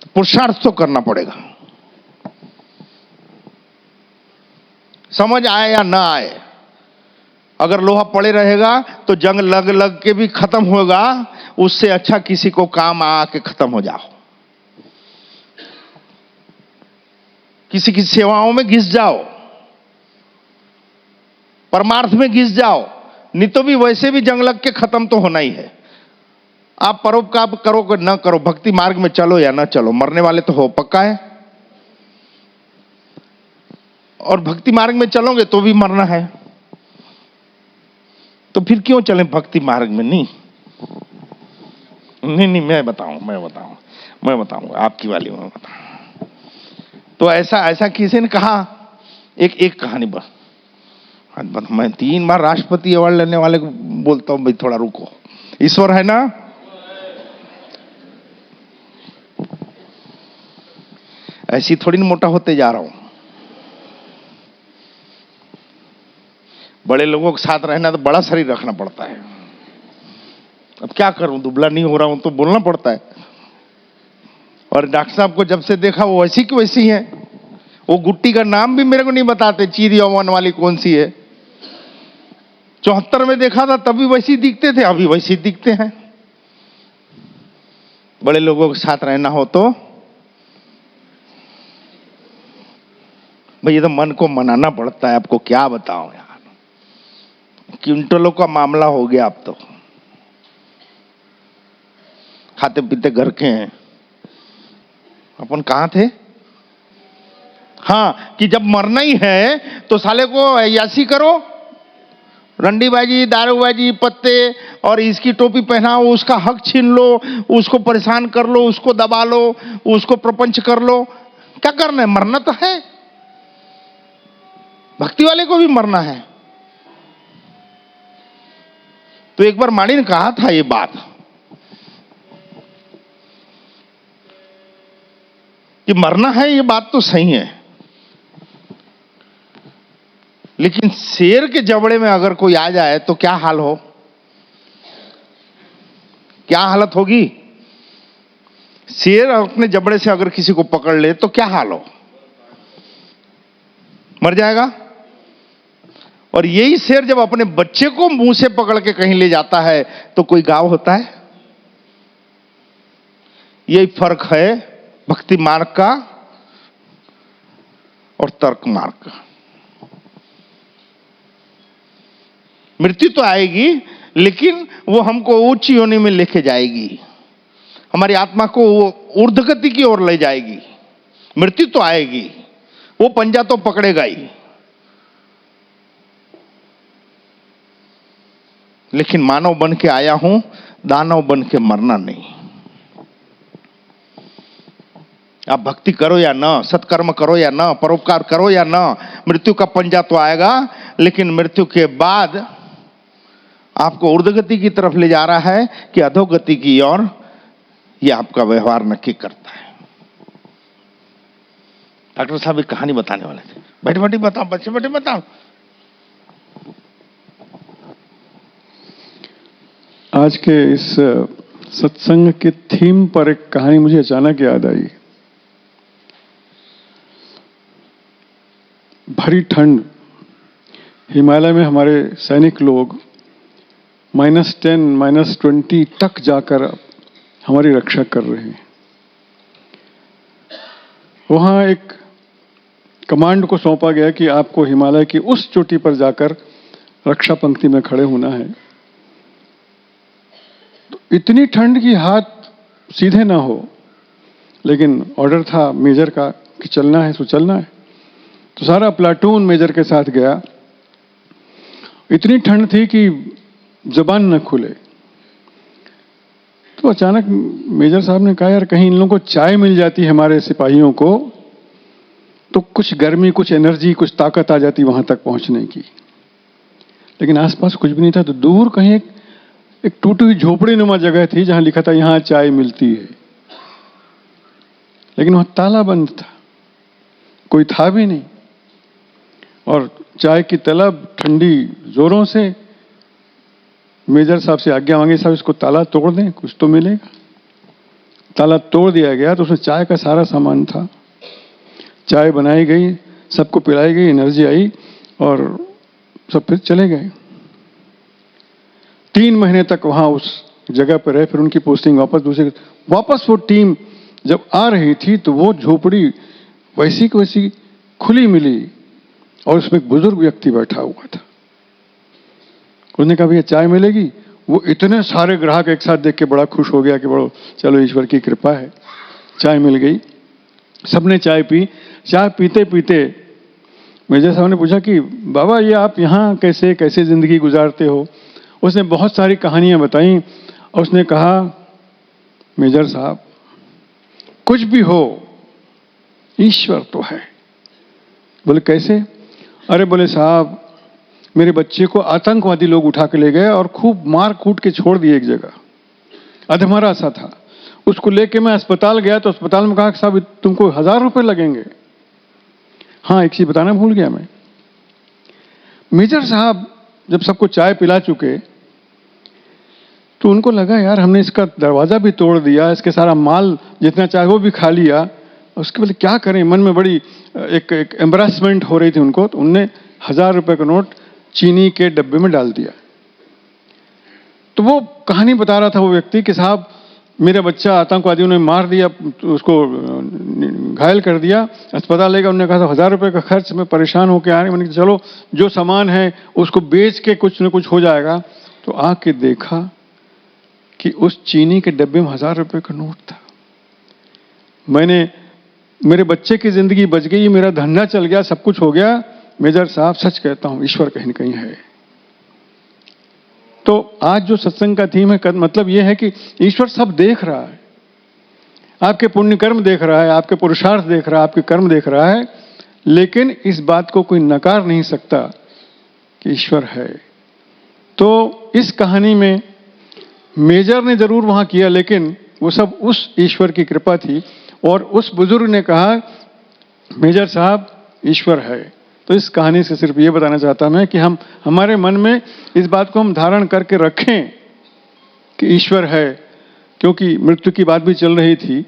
पुरुषार्थ तो करना पड़ेगा, समझ आए या ना आए। अगर लोहा पड़े रहेगा तो जंग लग लग के भी खत्म होगा, उससे अच्छा किसी को काम आके खत्म हो जाओ, किसी की सेवाओं में घिस जाओ, परमार्थ में घिस जाओ, नहीं तो भी वैसे भी जंग लग के खत्म तो होना ही है। आप परोपकार करो कि ना करो, भक्ति मार्ग में चलो या ना चलो, मरने वाले तो हो पक्का है। और भक्ति मार्ग में चलोगे तो भी मरना है, तो फिर क्यों चलें भक्ति मार्ग में? नहीं नहीं नहीं, मैं बताऊंगा आपकी वाली मैं बताऊं। तो ऐसा किसी ने कहा, एक कहानी बस, मैं 3 बार राष्ट्रपति अवार्ड लेने वाले को बोलता हूं, भाई थोड़ा रुको, ईश्वर है ना। ऐसी थोड़ी ना मोटा होते जा रहा हूं। बड़े लोगों के साथ रहना तो बड़ा शरीर रखना पड़ता है। अब क्या करूं, दुबला नहीं हो रहा हूं तो बोलना पड़ता है। और डॉक्टर साहब को जब से देखा वो वैसी की वैसी है। वो गुट्टी का नाम भी मेरे को नहीं बताते, चीर यौवन वाली कौन सी है। 74 में देखा था तभी वैसी दिखते थे, अभी वैसी दिखते हैं। बड़े लोगों के साथ रहना हो तो भाई ये तो मन को मनाना पड़ता है। आपको क्या बताऊं यार, क्विंटलों का मामला हो गया। अब तो खाते पीते घर के हैं। अपन कहां थे? हाँ, कि जब मरना ही है तो साले को ऐसी करो, रंडीबाजी, दारूबाजी, पत्ते और इसकी टोपी पहनाओ, उसका हक छीन लो, उसको परेशान कर लो, उसको दबा लो, उसको प्रपंच कर लो। क्या करना है? मरना तो है। भक्ति वाले को भी मरना है। तो एक बार माड़ी ने कहा था ये बात कि मरना है, ये बात तो सही है, लेकिन शेर के जबड़े में अगर कोई आ जाए तो क्या हाल हो, क्या हालत होगी? शेर अपने जबड़े से अगर किसी को पकड़ ले तो क्या हाल हो, मर जाएगा। और यही शेर जब अपने बच्चे को मुंह से पकड़ के कहीं ले जाता है तो कोई गाँव होता है। यही फर्क है भक्ति मार्ग का और तर्क मार्ग का। मृत्यु तो आएगी, लेकिन वो हमको उच्च योनि में लेके जाएगी, हमारी आत्मा को वो ऊर्ध्वगति की ओर ले जाएगी। मृत्यु तो आएगी, वो पंजा तो पकड़ेगा ही, लेकिन मानव बन के आया हूं, दानव बन के मरना नहीं। आप भक्ति करो या ना, सत्कर्म करो या ना, परोपकार करो या ना, मृत्यु का पंजा तो आएगा, लेकिन मृत्यु के बाद आपको ऊर्ध्वगति की तरफ ले जा रहा है कि अधोगति की ओर, यह आपका व्यवहार नक्की करता है। डॉक्टर साहब एक कहानी बताने वाले थे। बैठे बैठे बताओ, बच्चे बैठे बताओ। आज के इस सत्संग के थीम पर एक कहानी मुझे अचानक याद आई। भरी ठंड, हिमालय में हमारे सैनिक लोग -10, -20 तक जाकर हमारी रक्षा कर रहे हैं। वहां एक कमांड को सौंपा गया कि आपको हिमालय की उस चोटी पर जाकर रक्षा पंक्ति में खड़े होना है। तो इतनी ठंड की हाथ सीधे ना हो, लेकिन ऑर्डर था मेजर का कि चलना है सो चलना है। तो सारा प्लाटून मेजर के साथ गया। इतनी ठंड थी कि जबान न खुले। तो अचानक मेजर साहब ने कहा, यार कहीं इन लोगों को चाय मिल जाती हमारे सिपाहियों को तो कुछ गर्मी, कुछ एनर्जी, कुछ ताकत आ जाती वहां तक पहुंचने की। लेकिन आसपास कुछ भी नहीं था। तो दूर कहीं एक टूटी हुई झोपड़ी नुमा जगह थी जहां लिखा था यहां चाय मिलती है, लेकिन वहां ताला बंद था, कोई था भी नहीं। और चाय की तलब ठंडी जोरों से। मेजर साहब से आज्ञा मांगी, साहब इसको ताला तोड़ दें, कुछ तो मिलेगा। ताला तोड़ दिया गया तो उसमें चाय का सारा सामान था। चाय बनाई गई, सबको पिलाई गई, एनर्जी आई और सब फिर चले गए। 3 महीने तक वहां उस जगह पर रहे, फिर उनकी पोस्टिंग वापस वो टीम जब आ रही थी तो वो झोपड़ी वैसी की वैसी खुली मिली और उसमें एक बुजुर्ग व्यक्ति बैठा हुआ था। उसने कहा भैया चाय मिलेगी? वो इतने सारे ग्राहक एक साथ देख के बड़ा खुश हो गया कि बड़ो चलो ईश्वर की कृपा है, चाय मिल गई। सबने चाय पी। चाय पीते पीते मेजर साहब ने पूछा कि बाबा ये आप यहाँ कैसे कैसे जिंदगी गुजारते हो? उसने बहुत सारी कहानियां बताई और उसने कहा मेजर साहब कुछ भी हो ईश्वर तो है। बोले कैसे? अरे बोले साहब मेरे बच्चे को आतंकवादी लोग उठा के ले गए और खूब मार कूट के छोड़ दिए एक जगह, अधमरा सा था। उसको लेके मैं अस्पताल गया तो अस्पताल में कहा कि साहब तुमको 1000 रुपए लगेंगे। हाँ एक चीज बताना भूल गया मैं, मेजर साहब जब सबको चाय पिला चुके तो उनको लगा यार हमने इसका दरवाजा भी तोड़ दिया, इसके सारा माल जितना चाहे वो भी खा लिया, उसके बाद क्या करें? मन में बड़ी एक एम्बरासमेंट हो रही थी उनको। तो उनने 1000 रुपए का नोट चीनी के डब्बे में डाल दिया। तो वो कहानी बता रहा था वो व्यक्ति कि साहब मेरा बच्चा आतंकवादियों ने मार दिया, उसको घायल कर दिया, अस्पताल ले गया। उन्होंने कहा था 1000 रुपए का खर्च, में परेशान होकर आ रहे। मैंने कहा चलो जो सामान है उसको बेच के कुछ न कुछ हो जाएगा। तो आके देखा कि उस चीनी के डब्बे में 1000 रुपए का नोट था। मेरे बच्चे की जिंदगी बच गई, मेरा धंधा चल गया, सब कुछ हो गया। मेजर साहब सच कहता हूं ईश्वर कहीं न कहीं है। तो आज जो सत्संग का थीम है मतलब यह है कि ईश्वर सब देख रहा है, आपके पुण्य कर्म देख रहा है, आपके पुरुषार्थ देख रहा है, आपके कर्म देख रहा है, लेकिन इस बात को कोई नकार नहीं सकता कि ईश्वर है। तो इस कहानी में मेजर ने जरूर वहां किया, लेकिन वो सब उस ईश्वर की कृपा थी। और उस बुजुर्ग ने कहा मेजर साहब ईश्वर है। तो इस कहानी से सिर्फ ये बताना चाहता मैं कि हम हमारे मन में इस बात को हम धारण करके रखें कि ईश्वर है, क्योंकि मृत्यु की बात भी चल रही थी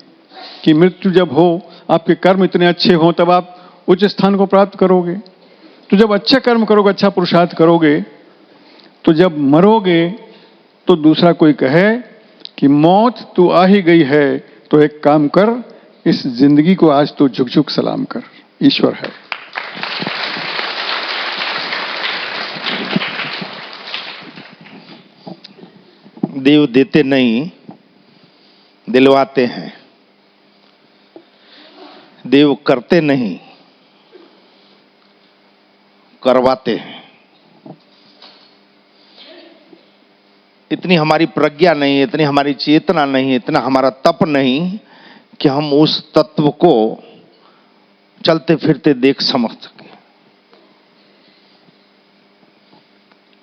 कि मृत्यु जब हो, आपके कर्म इतने अच्छे हों तब आप उच्च स्थान को प्राप्त करोगे। तो जब अच्छे कर्म करोगे, अच्छा पुरुषार्थ करोगे, तो जब मरोगे तो दूसरा कोई कहे कि मौत तू आ ही गई है तो एक काम कर, इस जिंदगी को आज तो झुक झुक सलाम कर, ईश्वर है। देव देते नहीं दिलवाते हैं, देव करते नहीं करवाते हैं। इतनी हमारी प्रज्ञा नहीं, इतनी हमारी चेतना नहीं, इतना हमारा तप नहीं कि हम उस तत्व को चलते फिरते देख समझ सके।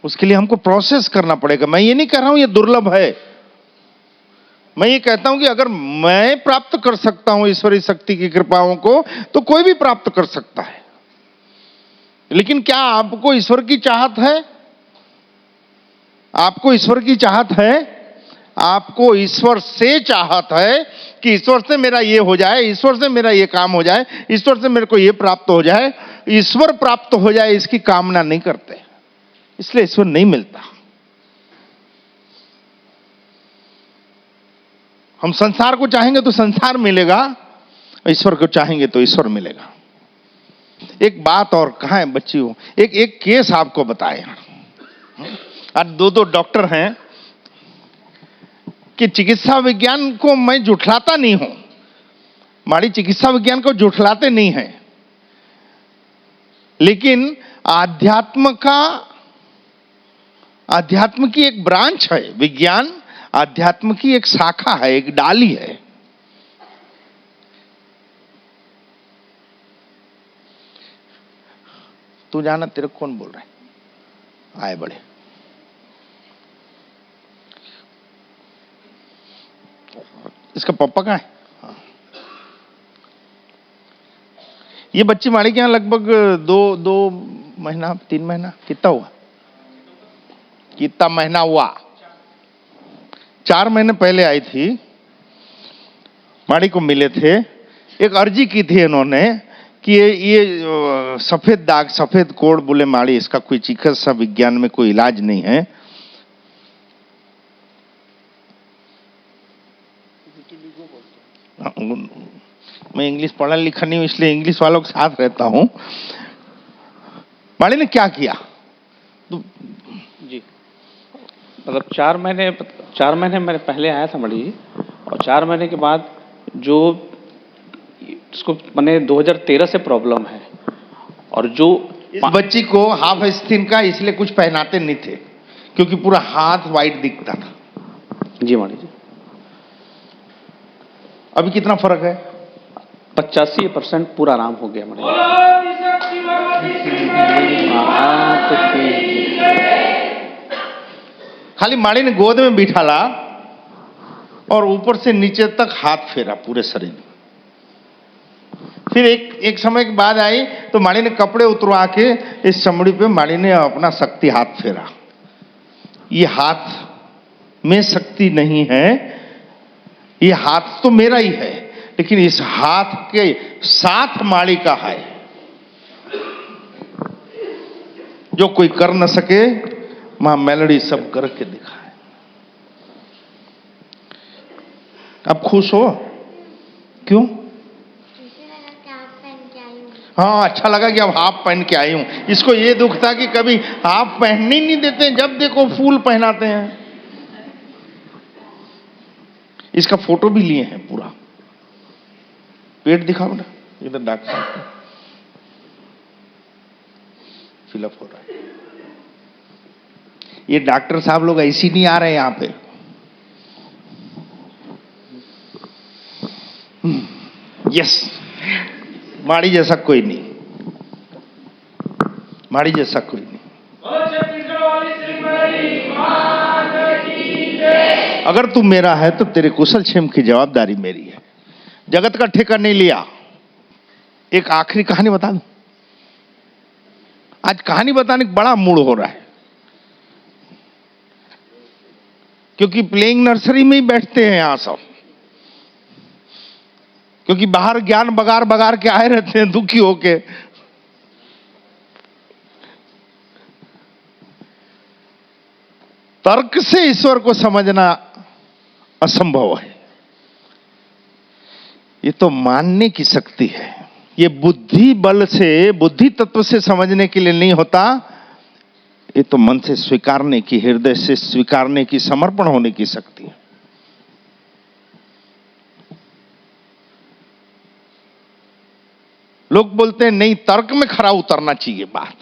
उसके लिए हमको प्रोसेस करना पड़ेगा। मैं ये नहीं कह रहा हूं ये दुर्लभ है, मैं ये कहता हूं कि अगर मैं प्राप्त कर सकता हूं ईश्वरीय शक्ति की कृपाओं को, तो कोई भी प्राप्त कर सकता है। लेकिन क्या आपको ईश्वर की चाहत है? आपको ईश्वर की चाहत है? आपको ईश्वर से चाहत है कि ईश्वर से मेरा ये हो जाए, ईश्वर से मेरा ये काम हो जाए, ईश्वर से मेरे को ये प्राप्त हो जाए, ईश्वर प्राप्त हो जाए, इसकी कामना नहीं करते, इसलिए ईश्वर नहीं मिलता। हम संसार को चाहेंगे तो संसार मिलेगा, ईश्वर को चाहेंगे तो ईश्वर मिलेगा। एक बात और कहाँ है बच्चियों, एक केस आपको बताए। आज दो डॉक्टर हैं कि चिकित्सा विज्ञान को मैं जुठलाता नहीं हूं, हमारी चिकित्सा विज्ञान को जुठलाते नहीं है, लेकिन अध्यात्म की एक ब्रांच है, विज्ञान अध्यात्म की एक शाखा है, एक डाली है। तू जाना, तेरे कौन बोल रहा है? आए बड़े। इसका पापा कहाँ है? हाँ। ये बच्ची माड़ी के यहाँ लगभग दो महीना 3 महीना कितना हुआ? कितना महीना हुआ? 4 महीने पहले आई थी। माड़ी को मिले थे, एक अर्जी की थी इन्होंने कि ये सफेद दाग, सफेद कोड़, बोले माड़ी इसका कोई चिकित्सा विज्ञान में कोई इलाज नहीं है। मैं इंग्लिश पढ़ा लिखा नहीं हूं, इसलिए इंग्लिश वालों के साथ रहता हूं। माड़ी ने क्या किया? जी, मतलब 4 महीने मेरे पहले आया था मणि जी, और 4 महीने के बाद जो इसको मैंने 2013 से प्रॉब्लम है, और जो इस बच्ची को हाफ आस्तीन का इसलिए कुछ पहनाते नहीं थे क्योंकि पूरा हाथ वाइट दिखता था। जी मणि जी, अभी कितना फर्क है? 85% पूरा आराम हो गया मणि खाली माड़ी ने गोद में बिठाला और ऊपर से नीचे तक हाथ फेरा पूरे शरीर में। फिर एक समय के बाद आई तो माड़ी ने कपड़े उतरवा के इस चमड़ी पे माड़ी ने अपना शक्ति हाथ फेरा। ये हाथ में शक्ति नहीं है, ये हाथ तो मेरा ही है, लेकिन इस हाथ के साथ माड़ी का है। जो कोई कर न सके मां मेलोडी सब करके दिखाए। अब खुश हो? क्यों? हाँ, अच्छा लगा कि अब हाफ पहन के आई हूं। इसको ये दुख था कि कभी हाफ पहनने ही नहीं देते, जब देखो फूल पहनाते हैं। इसका फोटो भी लिए हैं पूरा। पेट दिखाओ ना, इधर डॉक्टर साहब फिलअप हो रहा है। ये डॉक्टर साहब लोग ऐसी नहीं आ रहे यहां पे। यस, माड़ी जैसा कोई नहीं, माड़ी जैसा कोई नहीं। अगर तू मेरा है तो तेरे कुशल क्षेम की जवाबदारी मेरी है। जगत का ठेका नहीं लिया। एक आखिरी कहानी बता दूं। आज कहानी बताने का बड़ा मूड हो रहा है, क्योंकि प्लेइंग नर्सरी में ही बैठते हैं यहां सब, क्योंकि बाहर ज्ञान बगार बगार के आए रहते हैं दुखी होके। तर्क से ईश्वर को समझना असंभव है। ये तो मानने की शक्ति है। ये बुद्धि बल से, बुद्धि तत्व से समझने के लिए नहीं होता। ये तो मन से स्वीकारने की, हृदय से स्वीकारने की, समर्पण होने की शक्ति है। लोग बोलते हैं नहीं, तर्क में खरा उतरना चाहिए बात,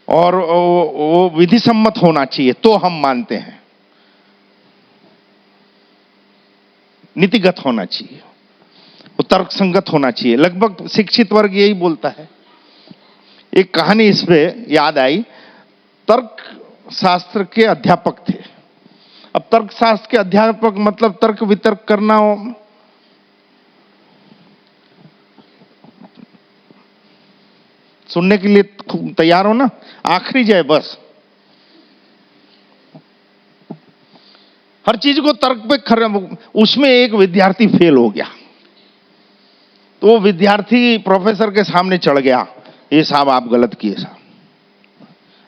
और वो विधि सम्मत होना चाहिए तो हम मानते हैं। नीतिगत होना चाहिए, वो तर्क संगत होना चाहिए। लगभग शिक्षित वर्ग यही बोलता है। एक कहानी इस पे याद आई। तर्क शास्त्र के अध्यापक थे। अब तर्क शास्त्र के अध्यापक मतलब तर्क वितर्क करना हो, सुनने के लिए तैयार हो ना? आखिरी जाए बस। हर चीज को तर्क पे खरा। उसमें एक विद्यार्थी फेल हो गया, तो वो विद्यार्थी प्रोफेसर के सामने चढ़ गया, ये साहब आप गलत किए साहब,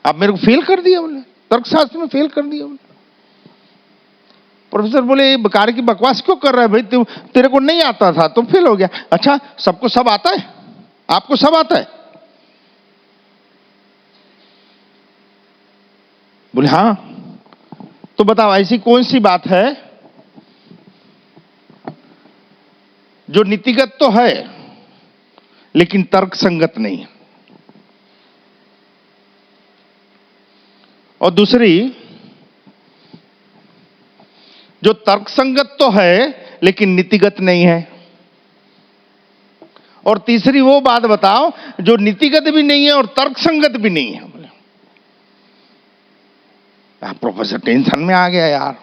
आप मेरे को फेल कर दिया, बोले तर्कशास्त्र में फेल कर दिया। बोले प्रोफेसर बोले ये बेकार की बकवास क्यों कर रहा है भाई, तेरे को नहीं आता था तो फेल हो गया। अच्छा, सबको सब आता है? आपको सब आता है? बोले हाँ। तो बताओ ऐसी कौन सी बात है जो नीतिगत तो है लेकिन तर्क संगत नहीं है? और दूसरी, जो तर्क संगत तो है लेकिन नीतिगत नहीं है। और तीसरी वो बात बताओ जो नीतिगत भी नहीं है और तर्क संगत भी नहीं है। बोले प्रोफेसर टेंशन में आ गया यार।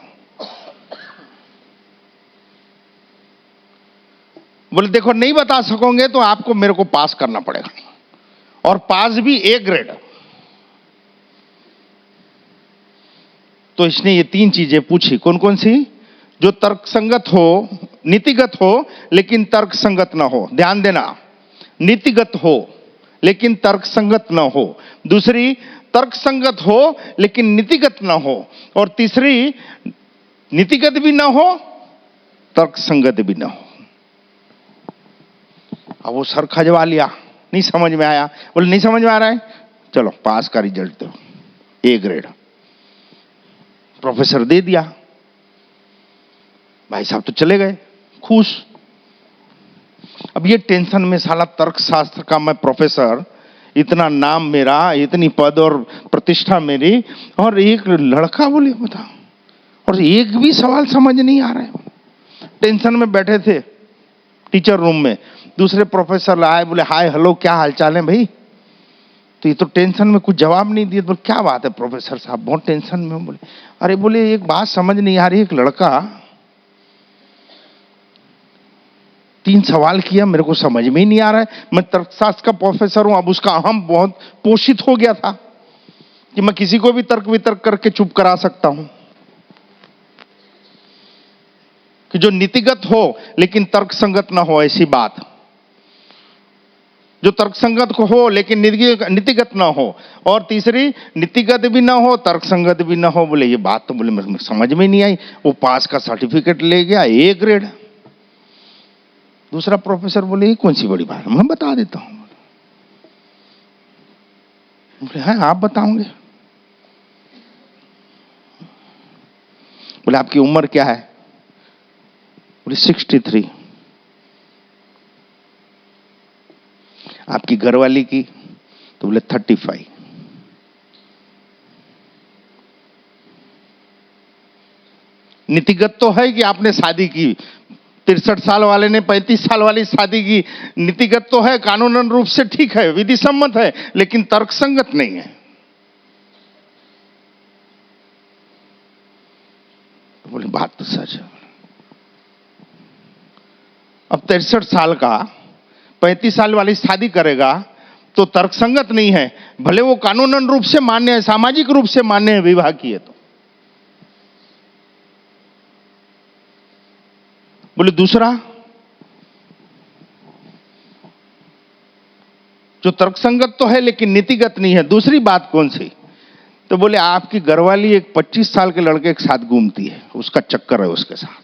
बोले देखो, नहीं बता सकोगे तो आपको मेरे को पास करना पड़ेगा, और पास भी ए ग्रेड। तो इसने ये तीन चीजें पूछी। कौन कौन सी? जो तर्क संगत हो, नीतिगत हो लेकिन तर्क संगत ना हो। ध्यान देना, नीतिगत हो लेकिन तर्क संगत ना हो। दूसरी, तर्क संगत हो लेकिन नीतिगत ना हो। और तीसरी, नीतिगत भी ना हो, तर्क संगत भी ना हो। अब वो सर खजवा लिया, नहीं समझ में आया। बोले नहीं समझ में आ रहा है, चलो पास का रिजल्ट दो, ए ग्रेड। प्रोफेसर दे दिया, भाई साहब तो चले गए खुश। अब ये टेंशन में साला तर्क शास्त्र का मैं प्रोफेसर, इतना नाम मेरा, इतनी पद और प्रतिष्ठा मेरी, और एक लड़का बोले बता, और एक भी सवाल समझ नहीं आ रहा है। टेंशन में बैठे थे टीचर रूम में, दूसरे प्रोफेसर आए, बोले हाय हेलो क्या हालचाल है भाई। तो ये तो टेंशन में कुछ जवाब नहीं दिए। बोले क्या बात है प्रोफेसर साहब, बहुत टेंशन में। बोले अरे बोले एक बात समझ नहीं आ रही, एक लड़का 3 सवाल किया, मेरे को समझ में ही नहीं आ रहा है। मैं तर्कशास्त्र का प्रोफेसर हूं, अब उसका अहम बहुत पोषित हो गया था कि मैं किसी को भी तर्क वितर्क करके चुप करा सकता हूं। कि जो नीतिगत हो लेकिन तर्क संगत ना हो, ऐसी बात। जो तर्क संगत को हो लेकिन नीतिगत ना हो। और तीसरी, नीतिगत भी ना हो, तर्क संगत भी ना हो। बोले ये बात तो बोले मेरे समझ में नहीं आई। वो पास का सर्टिफिकेट ले गया, ए ग्रेड। दूसरा प्रोफेसर बोले ये कौन सी बड़ी बात है, मैं बता देता हूं। बोले हाँ आप बताओगे। बोले आपकी उम्र क्या है। बोले 63। आपकी घरवाली की, तो बोले 35। नीतिगत तो है कि आपने शादी की, 63 साल वाले ने 35 साल वाली शादी की, नीतिगत तो है, कानूनन रूप से ठीक है, विधि सम्मत है, लेकिन तर्कसंगत नहीं है। तो बोले बात तो सच है। अब 63 साल का 35 साल वाली शादी करेगा तो तर्कसंगत नहीं है, भले वो कानूनन रूप से मान्य है, सामाजिक रूप से मान्य है विवाह की है। तो बोले दूसरा, जो तर्कसंगत तो है लेकिन नीतिगत नहीं है, दूसरी बात कौन सी। तो बोले आपकी घरवाली एक 25 साल के लड़के के साथ घूमती है, उसका चक्कर है उसके साथ,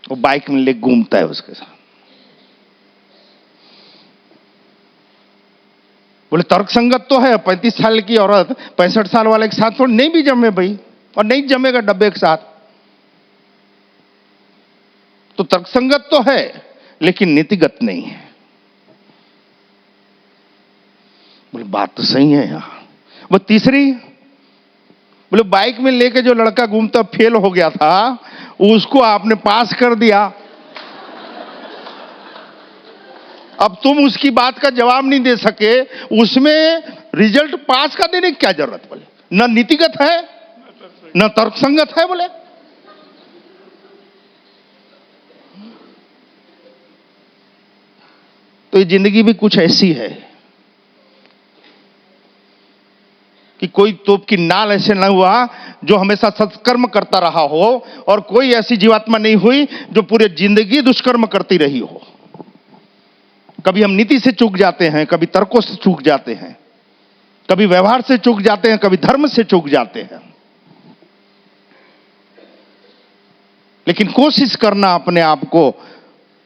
वो बाइक में लेके घूमता है उसके साथ। बोले तर्कसंगत तो है, 35 साल की औरत 65 साल वाले के साथ तो नहीं भी जमे भाई, और नहीं जमेगा डब्बे के साथ। तो तर्कसंगत तो है लेकिन नीतिगत नहीं है। बोले बात तो सही है यार। वो तीसरी, बोले बाइक में लेके जो लड़का घूमता फेल हो गया था, उसको आपने पास कर दिया। अब तुम उसकी बात का जवाब नहीं दे सके, उसमें रिजल्ट पास का देने की क्या जरूरत। बोले न नीतिगत है न तर्कसंगत है। बोले तो ये जिंदगी भी कुछ ऐसी है कि कोई तोप की नाल ऐसे न हुआ जो हमेशा सत्कर्म करता रहा हो, और कोई ऐसी जीवात्मा नहीं हुई जो पूरी जिंदगी दुष्कर्म करती रही हो। कभी हम नीति से चूक जाते हैं, कभी तर्कों से चूक जाते हैं, कभी व्यवहार से चूक जाते हैं, कभी धर्म से चूक जाते हैं। लेकिन कोशिश करना अपने आप को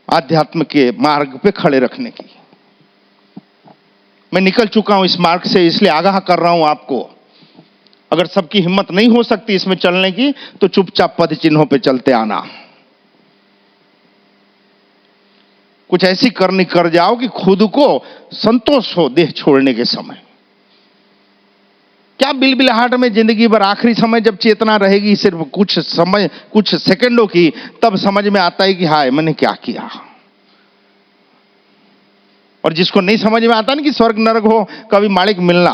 आध्यात्म के मार्ग पे खड़े रखने की। मैं निकल चुका हूं इस मार्ग से, इसलिए आगाह कर रहा हूं आपको। अगर सबकी हिम्मत नहीं हो सकती इसमें चलने की, तो चुपचाप पद चिन्हों पे चलते आना। कुछ ऐसी करनी कर जाओ कि खुद को संतोष हो देह छोड़ने के समय। क्या बिलबिलाहट में जिंदगी भर, आखिरी समय जब चेतना रहेगी सिर्फ कुछ समय, कुछ सेकंडों की, तब समझ में आता है कि हाय मैंने क्या किया। और जिसको नहीं समझ में आता ना कि स्वर्ग नरक हो, कभी मालिक मिलना।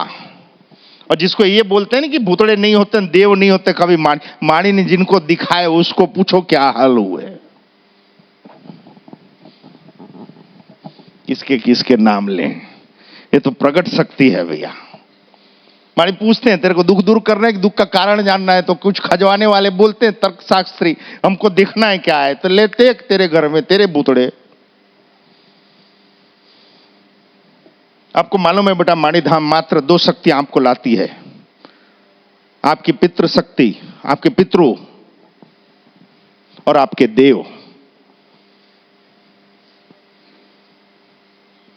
और जिसको ये बोलते हैं ना कि भूतड़े नहीं होते, देव नहीं होते, कभी माड़ी ने जिनको दिखाए उसको पूछो क्या हाल हुए। किसके किसके नाम लें, ये तो प्रकट शक्ति है भैया। माड़ी पूछते हैं तेरे को दुख दूर करना है कि दुख का कारण जानना है, तो कुछ खजवाने वाले बोलते हैं तर्कशास्त्री हमको देखना है क्या है, तो लेते तेरे घर में तेरे बूतड़े। आपको मालूम है बेटा, माड़ी धाम मात्र 2 शक्ति आपको लाती है, आपकी पितृ शक्ति, आपके पितरों और आपके देव।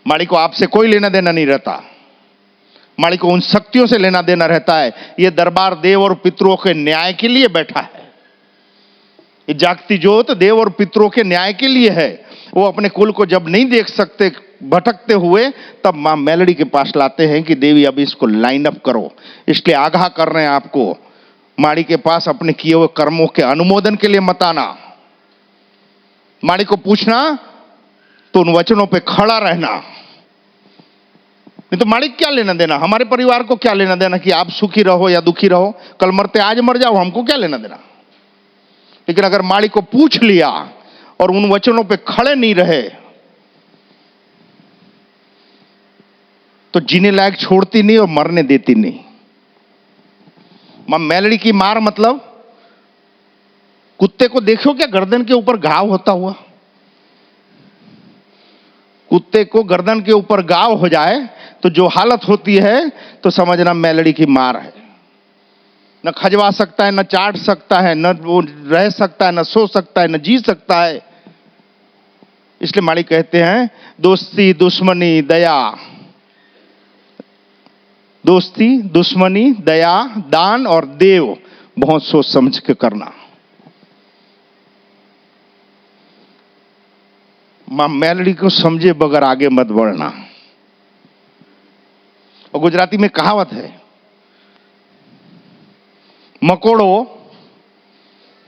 माड़ी को आपसे कोई लेना देना नहीं रहता, माड़ी को उन शक्तियों से लेना देना रहता है। यह दरबार देव और पितरों के न्याय के लिए बैठा है। ये जागती ज्योत देव और पितरों के न्याय के लिए है। वो अपने कुल को जब नहीं देख सकते भटकते हुए, तब मां मेलडी के पास लाते हैं कि देवी अब इसको लाइन अप करो। इसलिए आगाह कर रहे हैं आपको, माड़ी के पास अपने किए हुए कर्मों के अनुमोदन के लिए मत आना। माड़ी को पूछना तो उन वचनों पे खड़ा रहना, नहीं तो माड़ी क्या लेना देना, हमारे परिवार को क्या लेना देना कि आप सुखी रहो या दुखी रहो, कल मरते आज मर जाओ, हमको क्या लेना देना। लेकिन अगर माड़ी को पूछ लिया और उन वचनों पे खड़े नहीं रहे तो जीने लायक छोड़ती नहीं और मरने देती नहीं। मां मेलडी की मार मतलब, कुत्ते को देखो क्या गर्दन के ऊपर घाव होता हुआ, कुत्ते को गर्दन के ऊपर घाव हो जाए तो जो हालत होती है तो समझना मेलडी की मार है। न खजवा सकता है, न चाट सकता है, न वो रह सकता है, न सो सकता है, न जी सकता है। इसलिए माड़ी कहते हैं दोस्ती दुश्मनी दया, दोस्ती दुश्मनी दया दान और देव बहुत सोच समझ के करना। मां मेलडी को समझे बगैर आगे मत बढ़ना। और गुजराती में कहावत है, मकोड़ो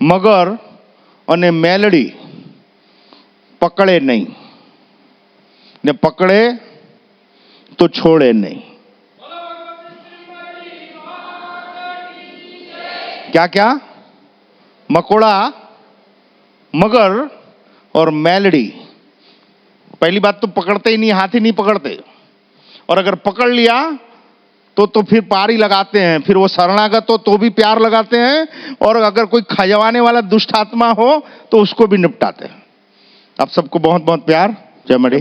मगर और मेलडी पकड़े नहीं, ने पकड़े तो छोड़े नहीं। क्या क्या? मकोड़ा मगर और मेलडी, पहली बात तो पकड़ते ही नहीं, हाथ ही नहीं पकड़ते, और अगर पकड़ लिया तो फिर पार ही लगाते हैं, फिर वो शरणागत हो तो भी प्यार लगाते हैं, और अगर कोई खजवाने वाला दुष्ट आत्मा हो तो उसको भी निपटाते हैं। आप सबको बहुत बहुत प्यार। जय मणि।